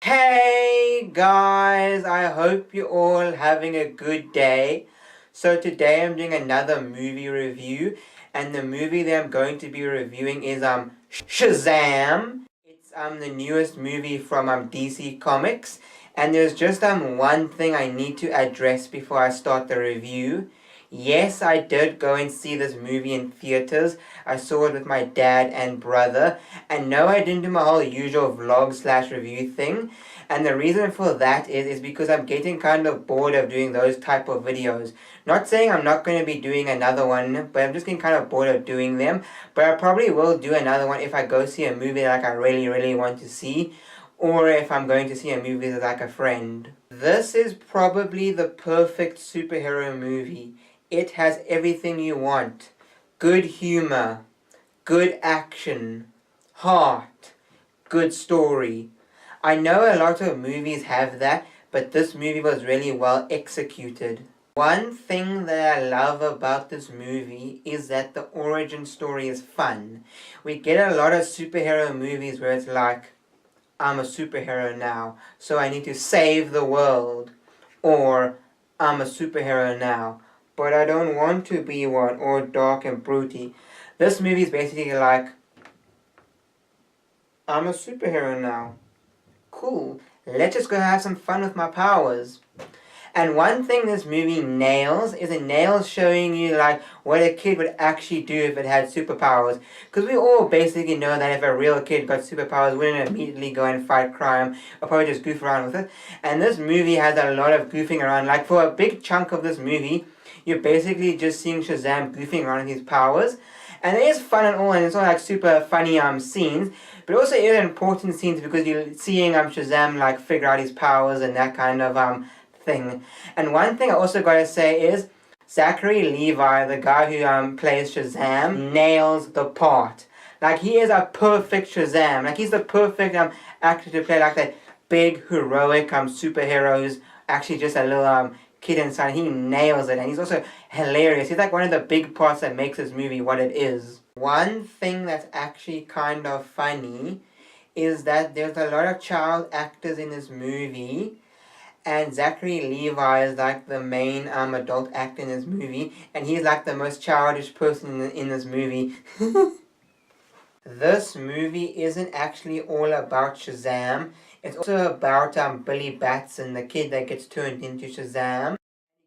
Hey guys, I hope you're all having a good day. So today I'm doing another movie review, and the movie that I'm going to be reviewing is SHAZAM. It's the newest movie from DC Comics, and there's just one thing I need to address before I start the review. Yes, I did go and see this movie in theaters. I saw it with my dad and brother. And no, I didn't do my whole usual vlog/review thing. And the reason for that is because I'm getting kind of bored of doing those type of videos. Not saying I'm not going to be doing another one, but I'm just getting kind of bored of doing them. But I probably will do another one if I go see a movie that I really want to see. Or if I'm going to see a movie with a friend. This is probably the perfect superhero movie. It has everything you want. Good humor, good action, heart, good story. I know a lot of movies have that, but this movie was really well executed. One thing that I love about this movie is that the origin story is fun. We get a lot of superhero movies where it's like, I'm a superhero now, so I need to save the world. Or, I'm a superhero now, but I don't want to be one, or dark and broody. This movie is basically like, I'm a superhero now. Cool, let's just go have some fun with my powers. And one thing this movie nails is it nails showing you what a kid would actually do if it had superpowers. Because we all basically know that if a real kid got superpowers, wouldn't immediately go and fight crime, or probably just goof around with it. And this movie has a lot of goofing around. Like for a big chunk of this movie, you're basically just seeing Shazam goofing around with his powers. And it is fun and all, and it's not super funny scenes, but also it is important scenes because you're seeing Shazam figure out his powers and that kind of thing. And one thing I also gotta say is Zachary Levi, the guy who plays Shazam, nails the part. He is a perfect Shazam. He's the perfect actor to play that big heroic superhero who's actually just a little kid inside. He nails it, and he's also hilarious. He's one of the big parts that makes this movie what it is. One thing that's actually kind of funny is that there's a lot of child actors in this movie. And Zachary Levi is the main adult actor in this movie, and he's the most childish person in this movie. This movie isn't actually all about Shazam. It's also about Billy Batson, the kid that gets turned into Shazam.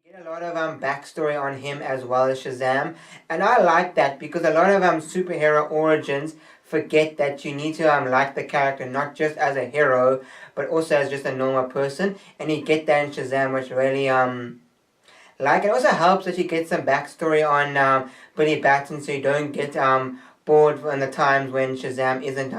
You get a lot of backstory on him as well as Shazam, and I like that because a lot of superhero origins forget that you need to like the character not just as a hero, but also as just a normal person, and you get that in Shazam, which really it also helps that you get some backstory on Billy Batson, so you don't get bored when the times when Shazam isn't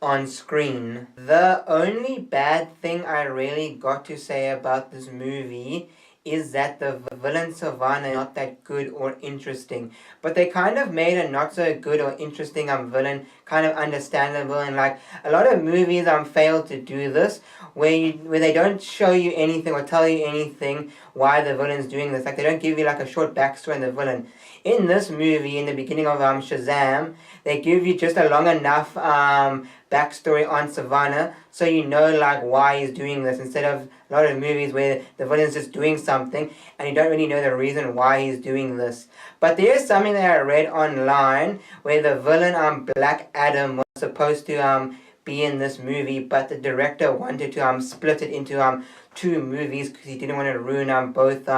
on screen. The only bad thing I really got to say about this movie is that the villain Savannah is not that good or interesting. But they kind of made a not so good or interesting villain kind of understandable, and a lot of movies fail to do this, where they don't show you anything or tell you anything why the villain's doing this. They don't give you a short backstory on the villain. In this movie, in the beginning of Shazam, they give you just a long enough backstory on Savannah, so you know why he's doing this, instead of a lot of movies where the villain's just doing something and you don't really know the reason why he's doing this. But there is something that I read online where the villain Black Adam was supposed to be in this movie, but the director wanted to split it into two movies because he didn't want to ruin both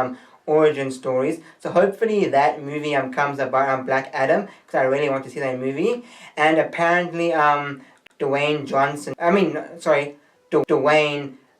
origin stories. So hopefully that movie comes about Black Adam, because I really want to see that movie. And apparently Dwayne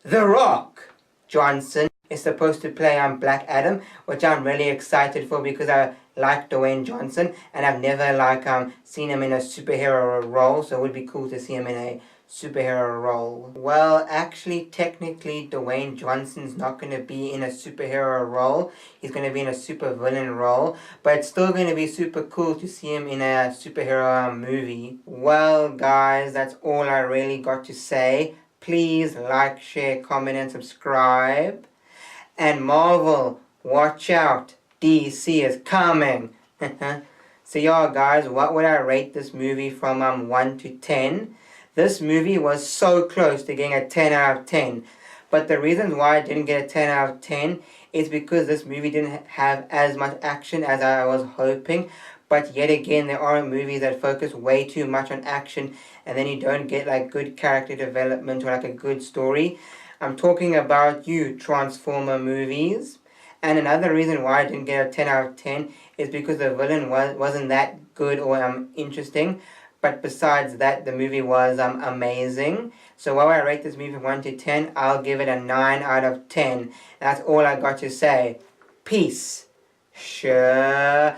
The Rock Johnson is supposed to play Black Adam, which I'm really excited for because I like Dwayne Johnson, and I've never seen him in a superhero role, so it would be cool to see him in a superhero role. Well, actually, technically, Dwayne Johnson's not going to be in a superhero role. He's going to be in a supervillain role, but it's still going to be super cool to see him in a superhero movie. Well, guys, that's all I really got to say. Please like, share, comment, and subscribe. And Marvel, watch out. DC is coming. So y'all guys, what would I rate this movie from 1 to 10? This movie was so close to getting a 10 out of 10. But the reason why I didn't get a 10 out of 10 is because this movie didn't have as much action as I was hoping. But yet again, there are movies that focus way too much on action and then you don't get like good character development or like a good story. I'm talking about Transformer movies. And another reason why I didn't get a 10 out of 10 is because the villain wasn't that good or interesting. But besides that, the movie was amazing. So while I rate this movie 1 to 10, I'll give it a 9 out of 10. That's all I got to say. Peace. Shazam!